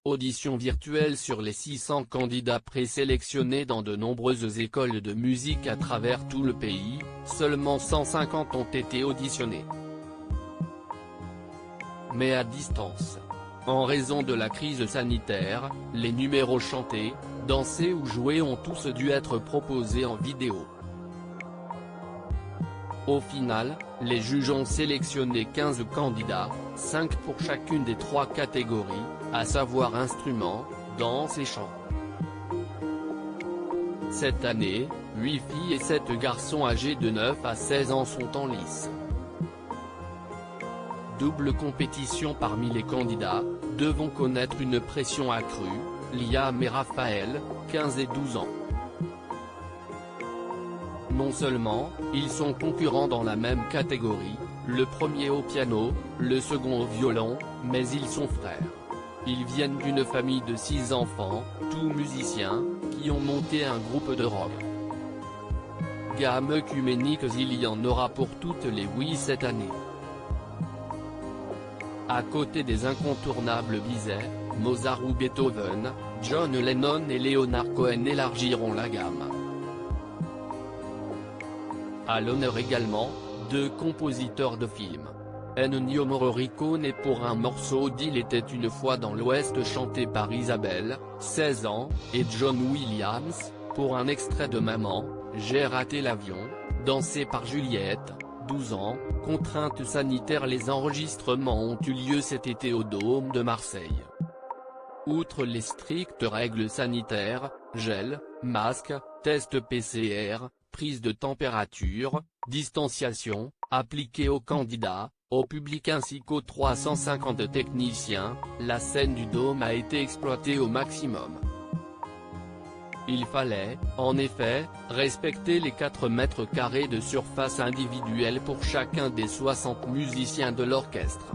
Audition virtuelle sur les 600 candidats présélectionnés dans de nombreuses écoles de musique à travers tout le pays, seulement 150 ont été auditionnés. Mais à distance. En raison de la crise sanitaire, les numéros chantés, dansés ou joués ont tous dû être proposés en vidéo. Au final, les juges ont sélectionné 15 candidats, 5 pour chacune des 3 catégories, à savoir instruments, danse et chant. Cette année, 8 filles et 7 garçons âgés de 9 à 16 ans sont en lice. Double compétition parmi les candidats, devront connaître une pression accrue, Liam et Raphaël, 15 et 12 ans. Non seulement, ils sont concurrents dans la même catégorie, le premier au piano, le second au violon, mais ils sont frères. Ils viennent d'une famille de 6 enfants, tous musiciens, qui ont monté un groupe de rock. Gamme œcuménique, il y en aura pour toutes les oui cette année. À côté des incontournables Bizet, Mozart ou Beethoven, John Lennon et Leonard Cohen élargiront la gamme. À l'honneur également, 2 compositeurs de films. Ennio Morricone pour un morceau d'Il était une fois dans l'Ouest chanté par Isabelle, 16 ans, et John Williams, pour un extrait de Maman, j'ai raté l'avion, dansé par Juliette, 12 ans. Contraintes sanitaires, les enregistrements ont eu lieu cet été au Dôme de Marseille. Outre les strictes règles sanitaires, gel, masque, test PCR, prise de température, distanciation, appliquée aux candidats, au public ainsi qu'aux 350 techniciens, la scène du Dôme a été exploitée au maximum. Il fallait, en effet, respecter les 4 mètres carrés de surface individuelle pour chacun des 60 musiciens de l'orchestre.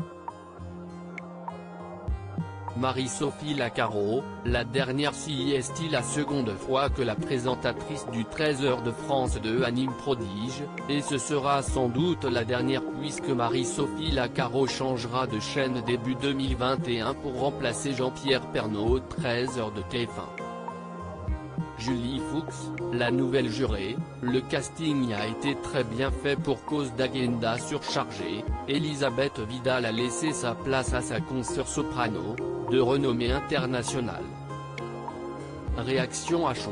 Marie-Sophie Lacaro, la dernière est la seconde fois que la présentatrice du 13h de France 2 anime Prodige, et ce sera sans doute la dernière puisque Marie-Sophie Lacaro changera de chaîne début 2021 pour remplacer Jean-Pierre Pernaut 13h de TF1. Julie Fuchs, la nouvelle jurée, le casting a été très bien fait pour cause d'agenda surchargé, Elisabeth Vidal a laissé sa place à sa consoeur soprano, de renommée internationale. Réaction à chaud.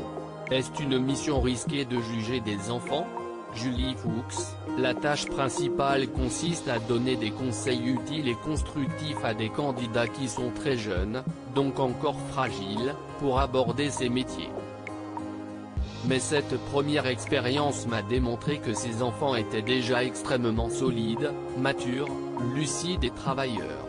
Est-ce une mission risquée de juger des enfants? Julie Fuchs, la tâche principale consiste à donner des conseils utiles et constructifs à des candidats qui sont très jeunes, donc encore fragiles, pour aborder ces métiers. Mais cette première expérience m'a démontré que ces enfants étaient déjà extrêmement solides, matures, lucides et travailleurs.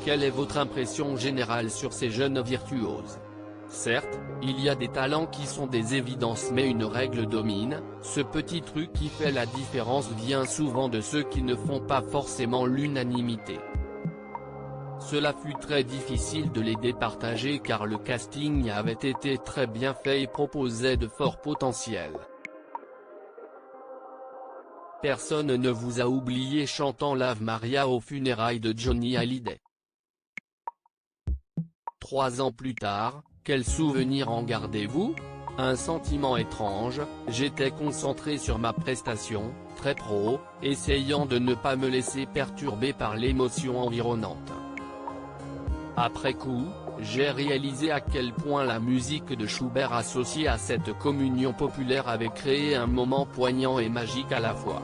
Quelle est votre impression générale sur ces jeunes virtuoses? Certes, il y a des talents qui sont des évidences mais une règle domine, ce petit truc qui fait la différence vient souvent de ceux qui ne font pas forcément l'unanimité. Cela fut très difficile de les départager car le casting avait été très bien fait et proposait de forts potentiels. Personne ne vous a oublié chantant l'Ave Maria aux funérailles de Johnny Hallyday. 3 ans plus tard, quel souvenir en gardez-vous? Un sentiment étrange, j'étais concentré sur ma prestation, très pro, essayant de ne pas me laisser perturber par l'émotion environnante. Après coup, j'ai réalisé à quel point la musique de Schubert associée à cette communion populaire avait créé un moment poignant et magique à la fois.